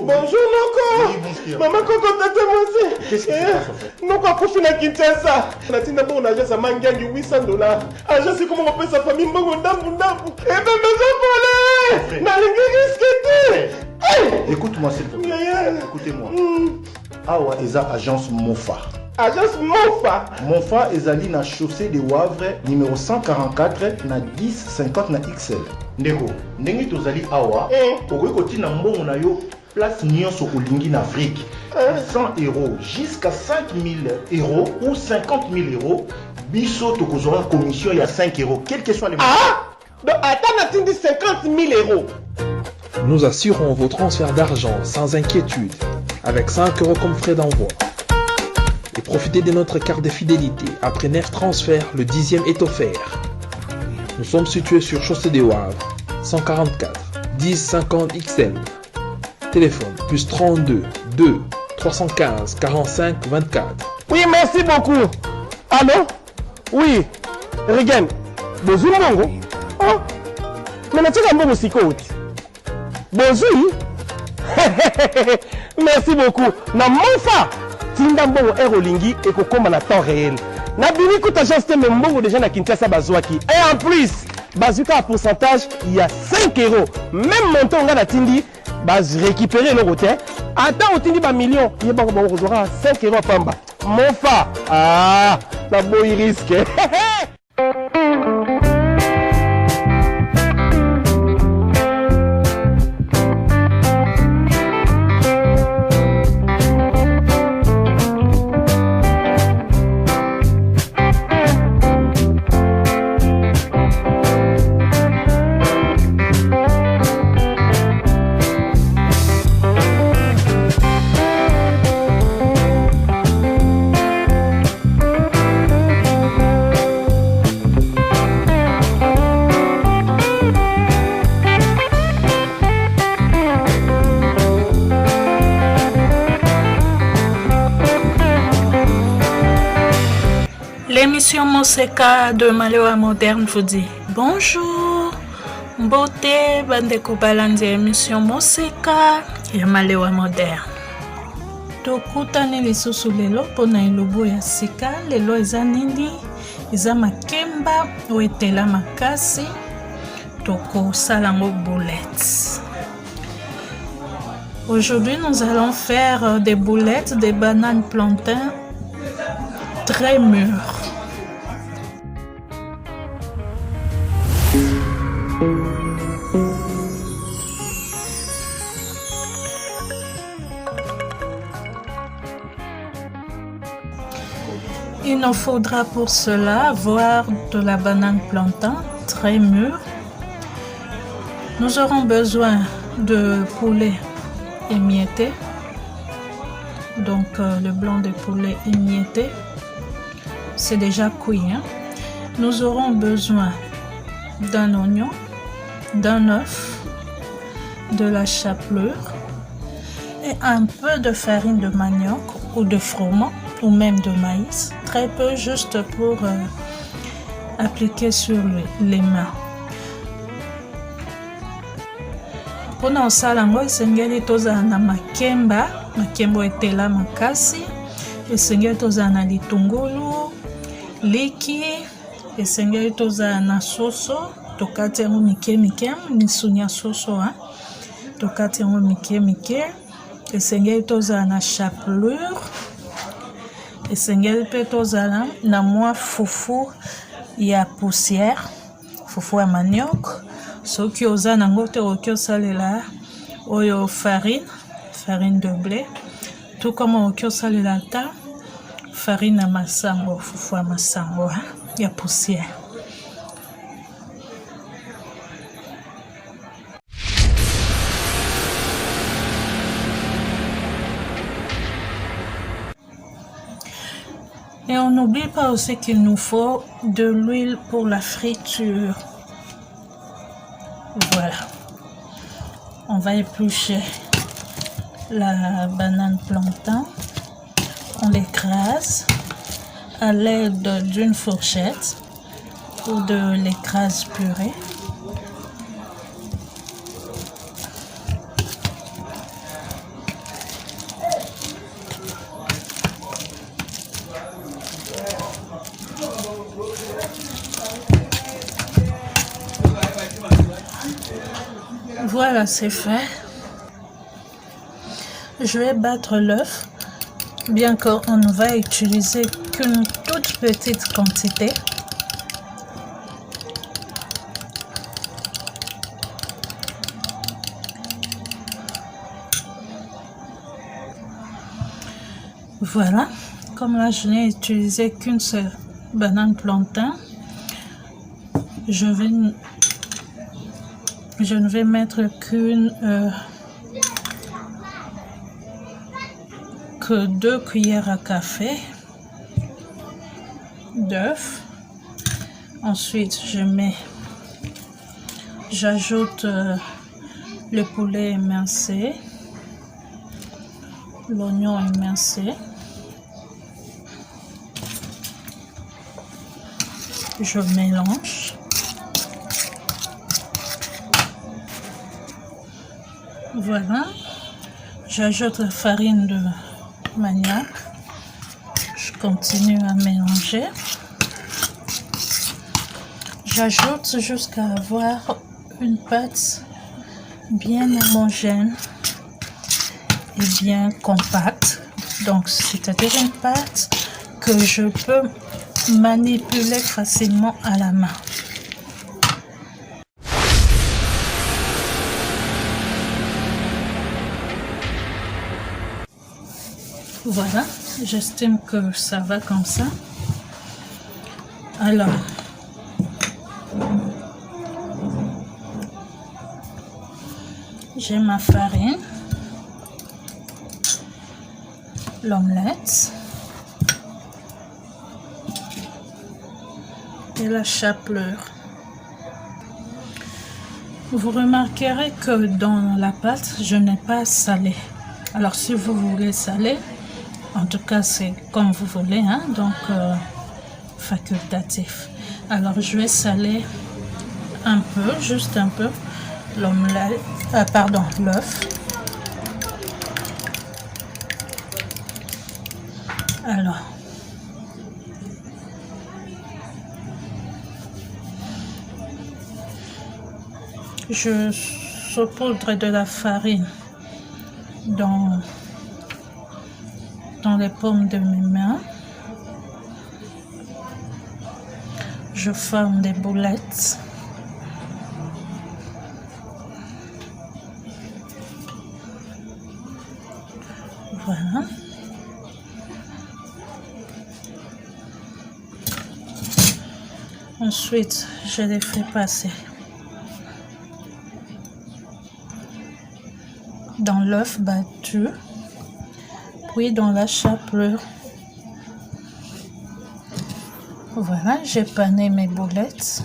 Bonjour Noko. Oui, Maman Koko tata moi. Qu'est-ce qui se passe en fait? Noko a profité na Kinshasa. Na tina bon agence à Mangangi $800. Agence c'est comment on appelle sa famille Mbongo ndambu ndambu. Eh ben maison volée. Na lingi risqué. Écoute-moi s'il te plaît. Écoutez-moi. Awa eza agence Mofa. Agence Mofa. Mofa ezali na chaussée de Wavre numéro 144 na 1050 na XL. Ndeko, ndenge tozali awa, okoki kotina mbongo na yo place nyonso olingi na Afrique. 100 € jusqu'à 5000 € ou 50 000 €. Biso tokozora commission ya 5 €, quel que soit les montants. Ah! Donc attends, on a 50 000 €. Nous assurons vos transferts d'argent sans inquiétude, avec 5 € comme frais d'envoi. Et profitez de notre carte de fidélité. Après 9 transferts, le 10e est offert. Nous sommes situés sur Chaussée des Wavres, 144 1050 XL. Téléphone plus 32 2 315 45 24. Oui, merci beaucoup. Allô? Oui. Regan. Bonjour, Mongo. Oh. Mais tu as un bon aussi. Bonjour. Merci beaucoup. Na Mofa. Tinda mbongo Aerolingi et kokoma na temps réel. Na bini kuta agence te mbongo déjà na Kinshasa bazwaki. Et en plus, bazuka à pourcentage, il y a 5 €. Même montant on a tindi, baz récupérer le côté. Attends, on tindi ba million, il y a ba 5 € pamba. Mofa. Ah, na boy risque. L'émission Moseka de Malewa Moderne vous dit bonjour. Beauté, bandeko balandi émission Moseka ya Malewa Moderne. Tokutani lisusu lelo pona elobo ya sika lelo eza nini eza makemba oetela makasi toko salango boulettes. Aujourd'hui nous allons faire des boulettes de bananes plantains très mûres. Il nous faudra pour cela avoir de la banane plantain très mûre. Nous aurons besoin de poulet émietté, donc le blanc de poulet émietté, c'est déjà cuit. Nous aurons besoin d'un oignon, d'un œuf, de la chapelure et un peu de farine de manioc ou de froment ou même de maïs, très peu juste pour appliquer sur les mains. Pona osalango esengeli tozala na makemba etela makasi, esengeli tozala na litungulu, liki, esengeli tozala na soso, tokati yango mike mike, misuni ya soso, tokati yango mike mike, esengeli tozala na chapelure, esengeli pe tozala na mwa fufu ya poussière, fufu ya manioc. Soki oza nango te okoki osalela oyo farine de blé, tout comme okoki osalela ata farine ya masango, fufu ya masango ya poussière. Et on n'oublie pas aussi qu'il nous faut de l'huile pour la friture. Voilà. On va éplucher la banane plantain. On l'écrase à l'aide d'une fourchette ou de l'écrase purée. Voilà, c'est fait. Je vais battre l'œuf, bien qu'on ne va utiliser qu'une toute petite quantité. Voilà, comme là je n'ai utilisé qu'une seule banane plantain, je ne vais mettre que 2 cuillères à café d'œuf. Ensuite, j'ajoute le poulet émincé, l'oignon émincé. Je mélange. Voilà. J'ajoute la farine de manioc. Je continue à mélanger. J'ajoute jusqu'à avoir une pâte bien homogène et bien compacte. Donc, c'est-à-dire une pâte que je peux manipuler facilement à la main. Voilà, j'estime que ça va comme ça. Alors, j'ai ma farine, l'omelette et la chapelure. Vous remarquerez que dans la pâte, je n'ai pas salé. Alors si vous voulez saler, en tout cas c'est comme vous voulez, hein, donc facultatif. Alors je vais saler un peu, juste un peu, l'omelette, l'œuf. Alors, je saupoudre de la farine dans les paumes de mes mains. Je forme des boulettes. Voilà. Ensuite, je les fais passer dans l'œuf battu, puis dans la chapelure. Voilà, j'ai pané mes boulettes.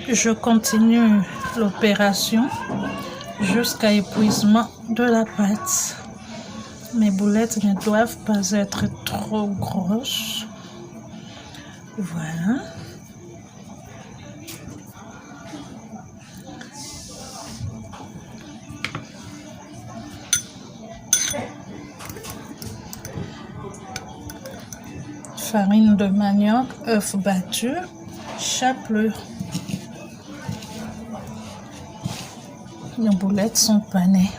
Je continue l'opération jusqu'à épuisement de la pâte. Mes boulettes ne doivent pas être trop grosses. Voilà. Farine de manioc, œuf battu, chapelure. Les boulettes sont panées.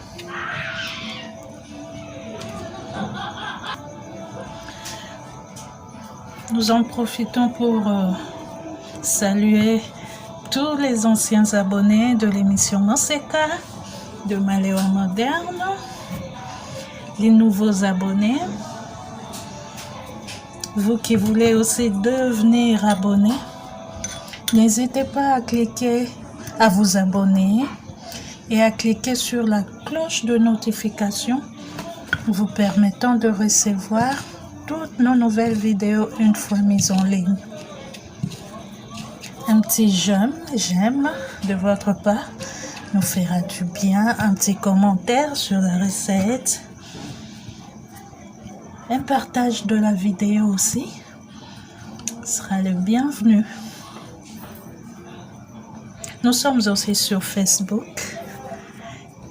Nous en profitons pour saluer tous les anciens abonnés de l'émission Monseka, de Malewa Moderne, les nouveaux abonnés, vous qui voulez aussi devenir abonné, n'hésitez pas à cliquer, à vous abonner et à cliquer sur la cloche de notification vous permettant de recevoir toutes nos nouvelles vidéos une fois mises en ligne. Un petit j'aime de votre part nous fera du bien, un petit commentaire sur la recette, un partage de la vidéo aussi sera le bienvenu. Nous sommes aussi sur Facebook.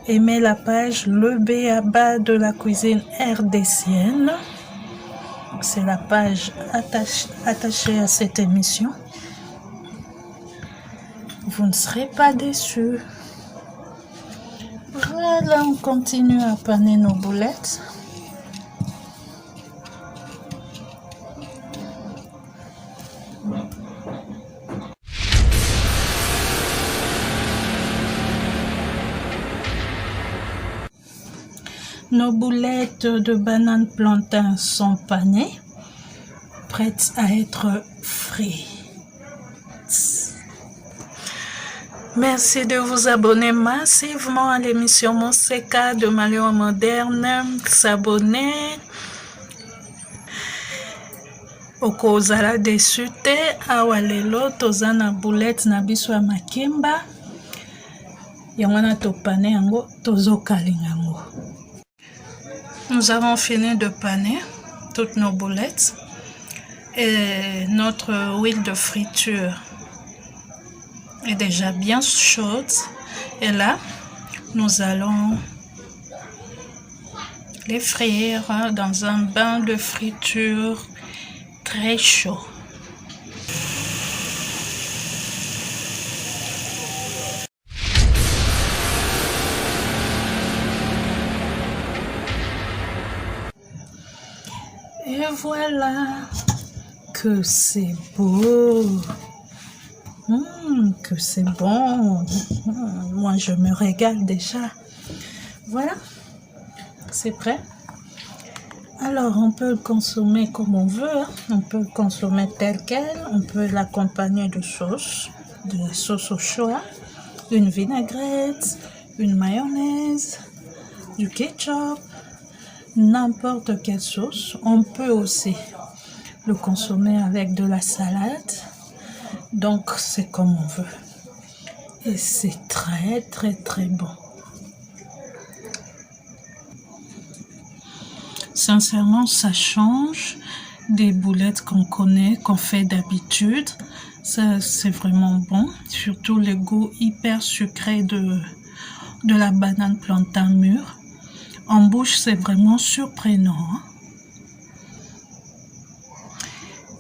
Aimez la page Le B.A.B.A. de la cuisine rdcienne. C'est la page attachée à cette émission. Vous ne serez pas déçus. Voilà, on continue à paner nos boulettes. Nos boulettes de bananes plantain sont panées, prêtes à être frites. Merci de vous abonner massivement à l'émission Monseka de Malio Moderne. S'abonner okozala desu te. Awa lelo toza na boulette na biso ya makemba. Yango na topane yango tozokalinga yango. Nous avons fini de paner toutes nos boulettes et notre huile de friture est déjà bien chaude. Et là, nous allons les frire dans un bain de friture très chaud. Et voilà que c'est beau, que c'est bon. Moi, je me régale déjà. Voilà, c'est prêt. Alors, on peut le consommer comme on veut. On peut le consommer tel quel. On peut l'accompagner de sauce, de la sauce au choix, une vinaigrette, une mayonnaise, du ketchup. N'importe quelle sauce. On peut aussi le consommer avec de la salade. Donc, c'est comme on veut. Et c'est très, très, très bon. Sincèrement, ça change des boulettes qu'on connaît, qu'on fait d'habitude. Ça, c'est vraiment bon. Surtout le goût hyper sucré de la banane plantain mûre. En bouche, c'est vraiment surprenant.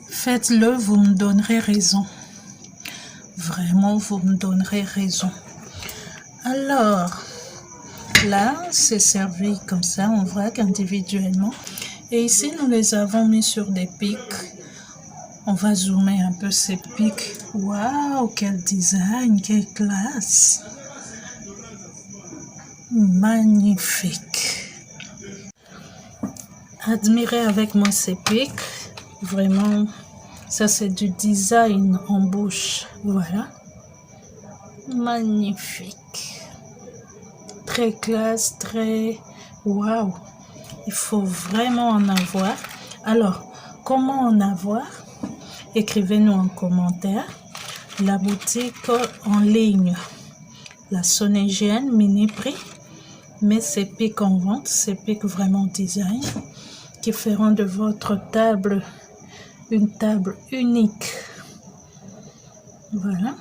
Faites-le, vous me donnerez raison. Vraiment, vous me donnerez raison. Alors, là, c'est servi comme ça, en vrac, individuellement. Et ici, nous les avons mis sur des pics. On va zoomer un peu ces pics. Waouh, quel design, quelle classe! Magnifique. Admirez avec moi ces pics. Vraiment, ça c'est du design en bouche. Voilà. Magnifique. Très classe, très... Waouh. Il faut vraiment en avoir. Alors, comment en avoir? Écrivez-nous en commentaire. La boutique en ligne. La Sonégienne, mini prix. Mais ces pics en vente, ces pics vraiment design, qui feront de votre table une table unique. Voilà.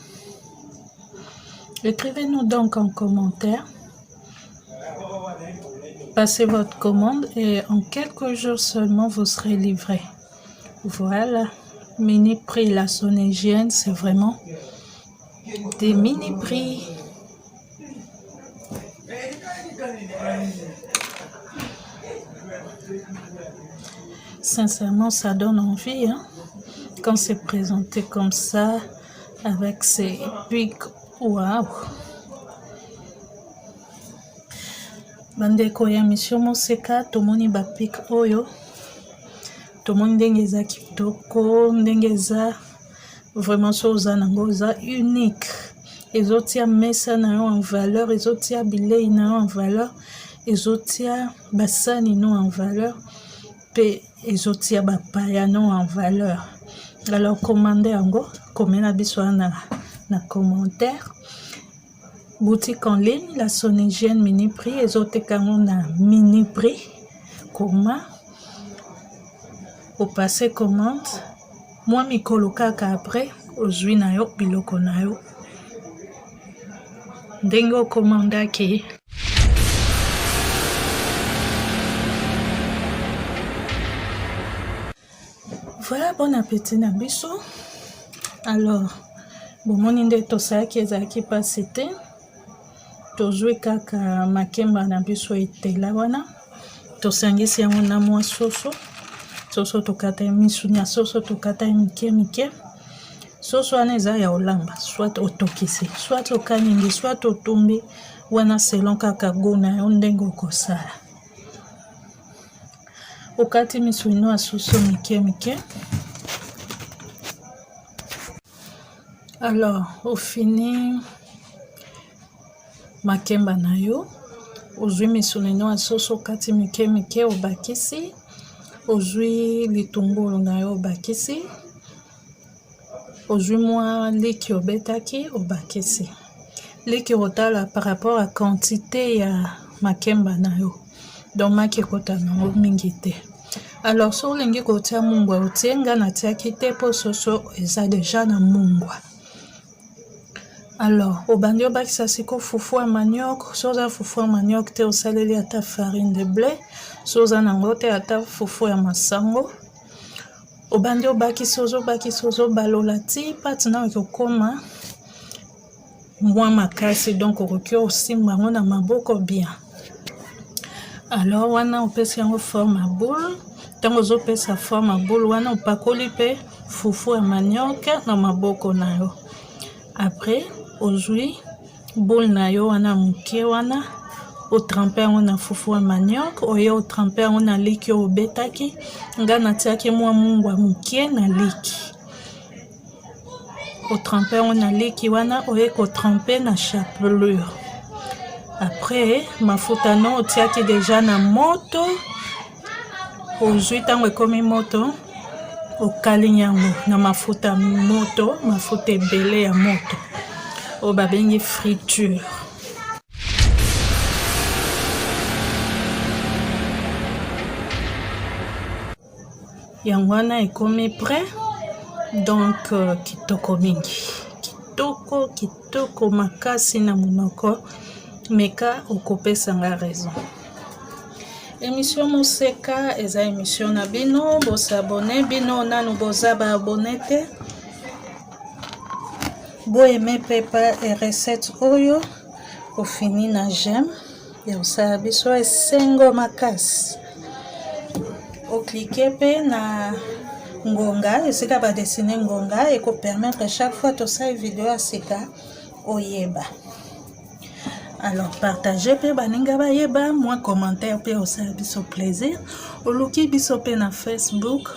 Écrivez-nous donc en commentaire. Passez votre commande et en quelques jours seulement, vous serez livré. Voilà. Mini prix, la Sonégienne, c'est vraiment des mini prix. Sincèrement, ça donne envie, hein? Quand c'est présenté comme ça, avec ces pics, waouh! Bandeko ya mission Monseka, tomoni ba pic oyo, tomoni ndenge eza kitoko, ndenge eza vraiment soza nango eza unique. Ezotia mesa na yo en valeur, ezotia bilei na yo en valeur, ezotia basani no en valeur, pe ezotia bapaya no en valeur. Alors commandez yango, komena biso na commentaire. Boutique en ligne, la Sonégienne mini prix, ezoteka yango na mini prix. Comment? Au passer commande, moi mikolo kaka après, ozwi na yo biloko na yo. Dengo Komandaki. Voilà, bon appétit na biso. Alors, bomoni nde tosaki ezalaki pasi te. Tozwi kaka makemba na biso etela wana. Tosangisi yango na mwa soso. Soso tokata misuni ya soso tokata mike. Soso wana eza ya olamba, soit otokisi, soit okalingi, soit otumbi wana selon kaka goût na yo ndenge okosala. Okati misuni ya soso mike. Alors, au fini makemba na yo, ozwi misuni ya soso okati mike obakisi, ozwi litungulu na yo obakisi, ozwi mwa liki obetaki obakisi. Liki otala par rapport à quantité ya makemba na yo. Donc maki kota nango mingi te. Alors so olingi kotia mungwa otie nga natiaki te po soso eza déjà na mungwa. Alors obandi obakisa siko fufu ya manioc, so oza fufu ya manioc te osaleli ata farine de blé, so oza nango te ata fufu ya masango. Obandi obakisi ozobalola ti pati na okokoma mwa makasi, donc okoki osimba yango na maboko bien. Alors wana opesi yango forme ya boule, ntango ozopesa forme ya boule wana opakoli mpe fufu ya manioc na maboko na yo. Après ozwi boule na yo wana moke wana otrempe yango na fufu ya manioc, oye otrempe yango na liki oyo obetaki, nga natiaki mwa mungwa moke na liki. Otrempe yango na liki wana oye kotrempe na chapelure. Après mafuta no otiaki déjà na moto, ozwi ntango ekomi moto okali yango na mafuta moto, mafuta ebele ya moto oyo babengi friture. Yango wana ekomi prêt, donc kitoko mingi, kitoko makasi na monoko meka okopesa nga raison. Émission Moseka eza émission na bino, bosabone bino nanu boza ba abonné te. Bo aimé pepa et recette oyo ofini na j'aime ya osala biso esengo makasi. Okliquer pe na ngonga esika ba dessiner ngonga et ko permettre chaque fois to sa vidéo à sika oyeba. Alors partagez pe baninga ba yeba, moi commentaire pe osala biso plaisir. Oluki biso pe na Facebook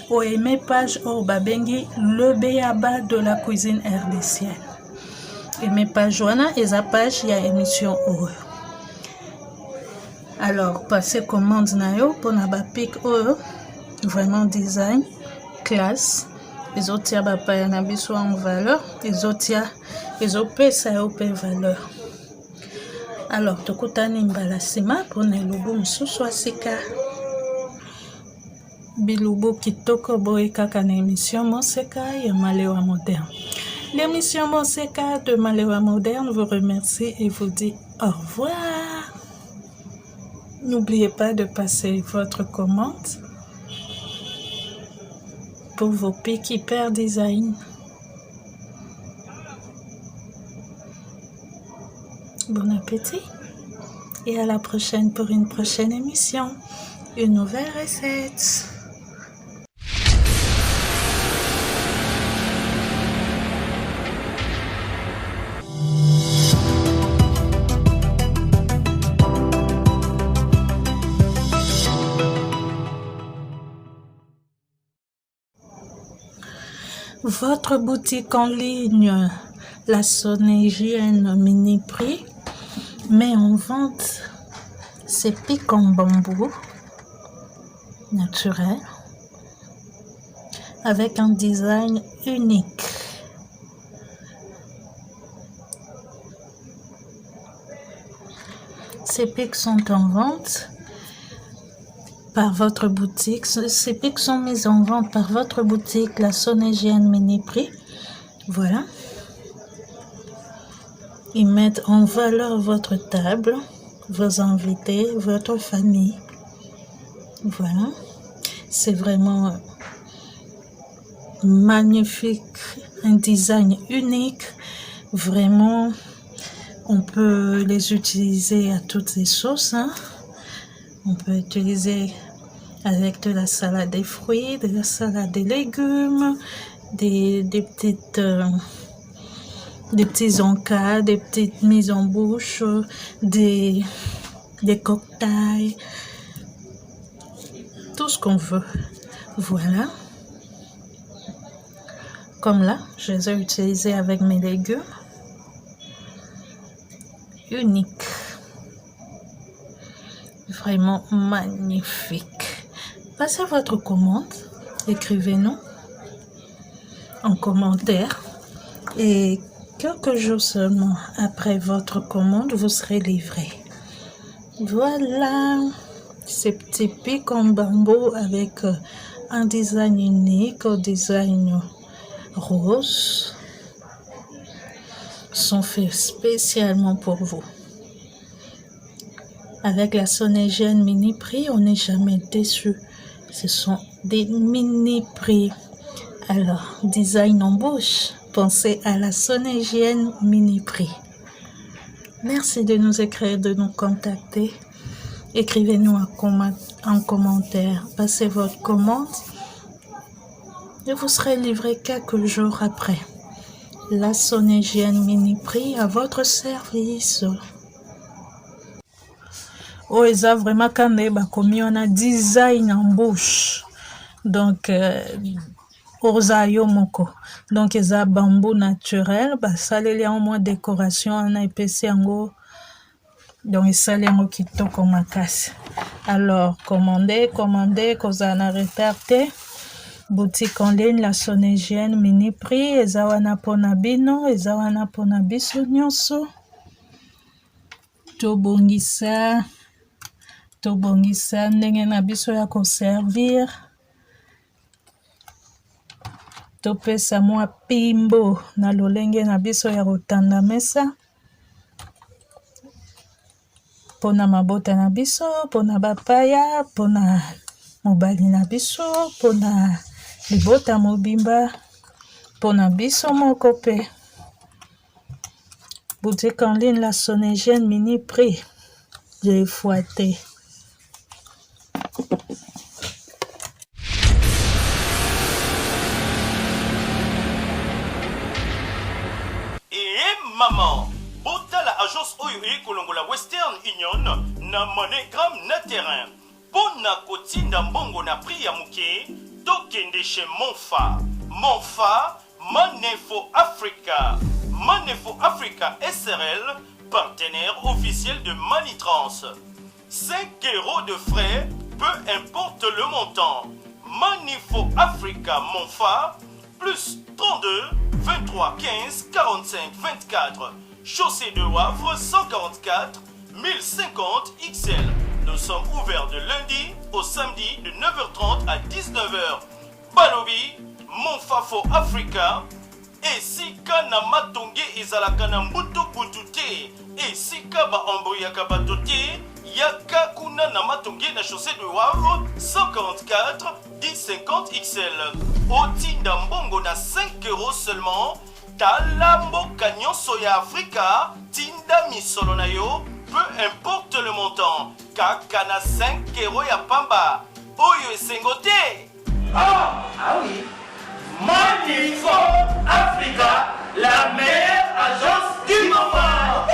ou aimé page au babengi le béaba de la cuisine rdcienne. Aimé page wana eza page ya émission oyo. Alors passez commande na yo pour na ba pic oyo vraiment design classe. Les autres ba pa na biso en valeur, les autres pesa yo pe valeur. Alors tokutani mbala sima pour na lobo mususu asika. Bilubu kitoko boye kaka na émission Moseka ya Malewa Moderne. L'émission Moseka de Malewa Moderne vous remercie et vous dit au revoir. N'oubliez pas de passer votre commande pour vos pics hyper design. Bon appétit et à la prochaine pour une prochaine émission, une nouvelle recette. Votre boutique en ligne, la Sonégienne Mini Prix, met en vente ses pics en bambou naturel avec un design unique. Ces pics sont en vente par votre boutique. Ces pics sont mis en vente par votre boutique, la Sonégienne Mini Prix. Voilà. Ils mettent en valeur votre table, vos invités, votre famille. Voilà. C'est vraiment magnifique, un design unique. Vraiment, on peut les utiliser à toutes les sauces. On peut utiliser avec de la salade des fruits, de la salade des légumes, des petits encas, des petites mises en bouche, des cocktails, tout ce qu'on veut. Voilà. Comme là, je les ai utilisés avec mes légumes. Unique. Vraiment magnifique. Passez votre commande. Écrivez-nous en commentaire. Et quelques jours seulement après votre commande, vous serez livré. Voilà. Ces petits pics en bambou avec un design unique, un design rose, sont faits spécialement pour vous. Avec la Sonégienne mini prix, on n'est jamais déçu. Ce sont des mini prix. Alors, design en bouche, pensez à la Sonégienne mini prix. Merci de nous écrire, de nous contacter. Écrivez-nous en commentaire. Passez votre commande et vous serez livré quelques jours après. La Sonégienne mini prix à votre service. Oh, eza vraiment quand bakomi on a design en bouche. Donc oza yo moko. Donc eza bambou naturel, basaleli en moins décoration on a épaissé yango. Donc esali yango kitoko makasi. Alors commandez, kozala na retard te. Boutique en ligne la Sonégienne mini prix eza wana pona bino, eza wana pona biso nyonso. Tobongisa ndenge na biso ya koservir. Topesa mwa pimbo na lolenge na biso ya kotanda mesa. Pona mabota na biso, pona bapaya, pona mobali na biso, pona libota mobimba, pona biso moko pe. Boutique en ligne la Sonégienne mini prix. J'ai fouetté. Maman, bota la agence oyo kolongola Western Union na MoneyGram na terrain. Pona kotinda mbongo na prix ya muke, tokende chez Monfa. Monfa, Money for Africa. Money for Africa SRL, partenaire officiel de Manitrans. 5 € de frais, peu importe le montant. Money for Africa Monfa, plus 32 23 15 45 24. Chaussée de Wavre 144 1050 XL. Nous sommes ouverts de lundi au samedi de 9h30 à 19h. Balobi, Monfa for Africa. Et si kana matonge ezalaka na mbutu butute. Et si kaba embrouillaka batote. Yaka kuna na matonge na chaussée de Wavre 144 1050 XL. Otinda mbongo na 5 € seulement. Talambo kanyon soya Africa. Tinda misolo na yo. Peu importe le montant. Kaka na 5 € ya pamba. Oyo esengote. Ah oui. Money for Africa, la meilleure agence du moment.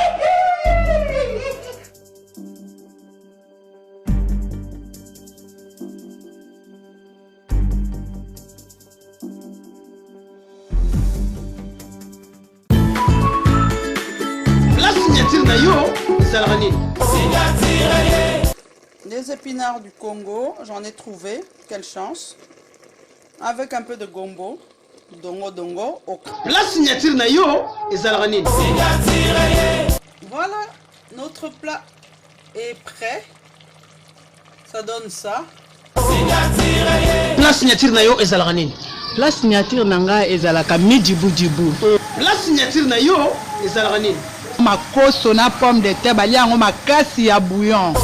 La signature na yo, ezalaka nini? Des épinards du Congo, j'en ai trouvé, quelle chance. Avec un peu de gombo, dongo, ok. La signature na yo, ezalaka nini? Voilà, notre plat est prêt. Ça donne ça. La signature na yo, ezalaka nini? La signature nanga ezalaka mijibu jibu. La signature na yo, ezalaka nini makoso na pomme de terre balia yango makasi ya bouillon.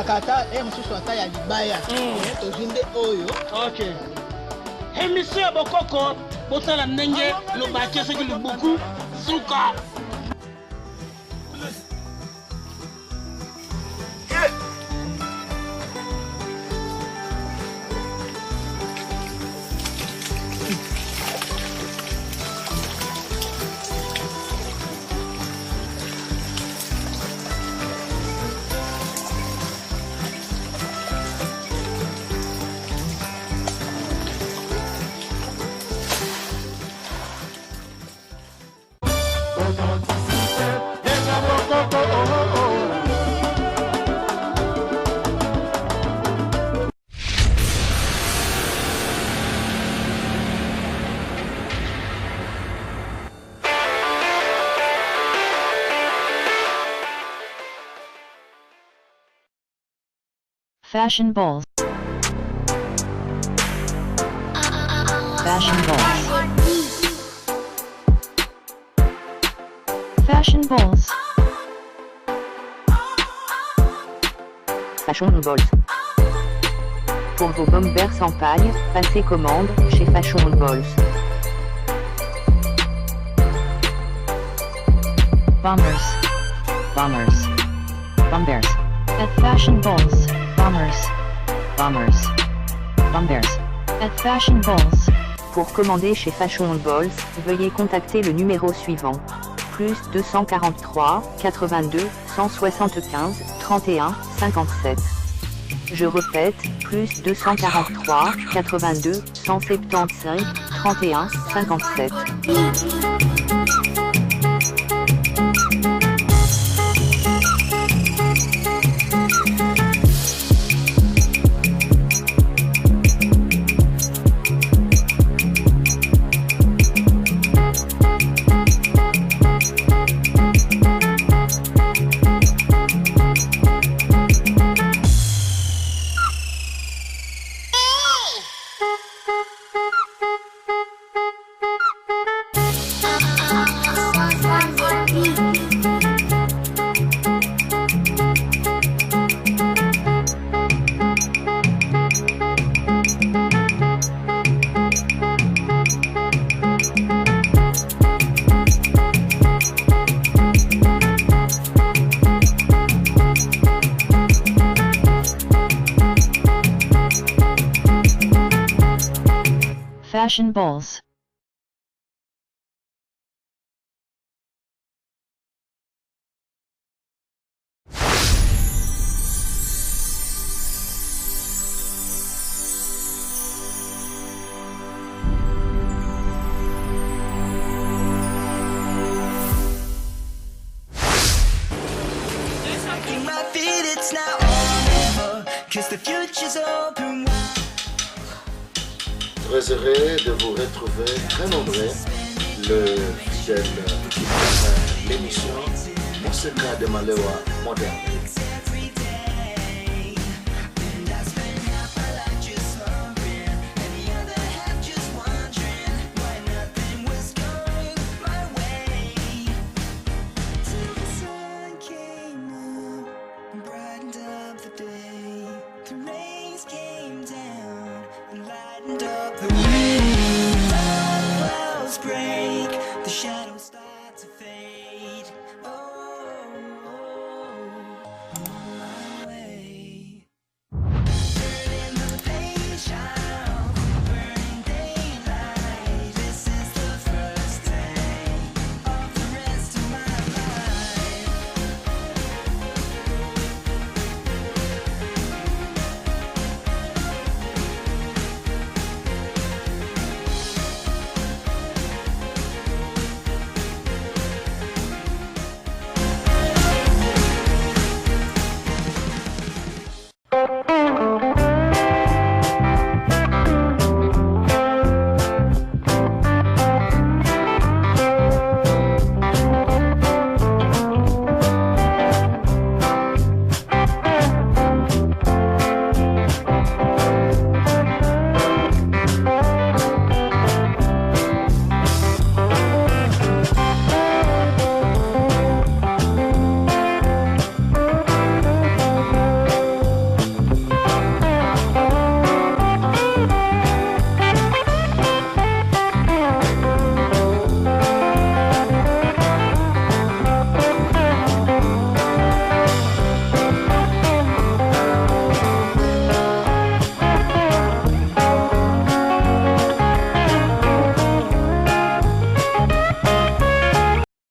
kata mosusu ata ya libaya tozwi nde oyo ok émission ya bokoko botala ndenge lobaki soki lubuku suka Fashion balls. Fashion balls. Fashion balls. Fashion balls. Pour vos bombers sans paille, passez commande chez Fashion balls. Bombers. Bombers. Bombers. At Fashion balls. Bombers. Bombers. Bombers. At Fashion balls. Pour commander chez Fashion balls, veuillez contacter le numéro suivant. Plus 243 82 175 31 57. Je répète, plus 243 82 175 31 57. Fashion balls. Très heureux de vous retrouver très nombreux, le fidèle qui prépare l'émission Moseka de Malewa moderne. The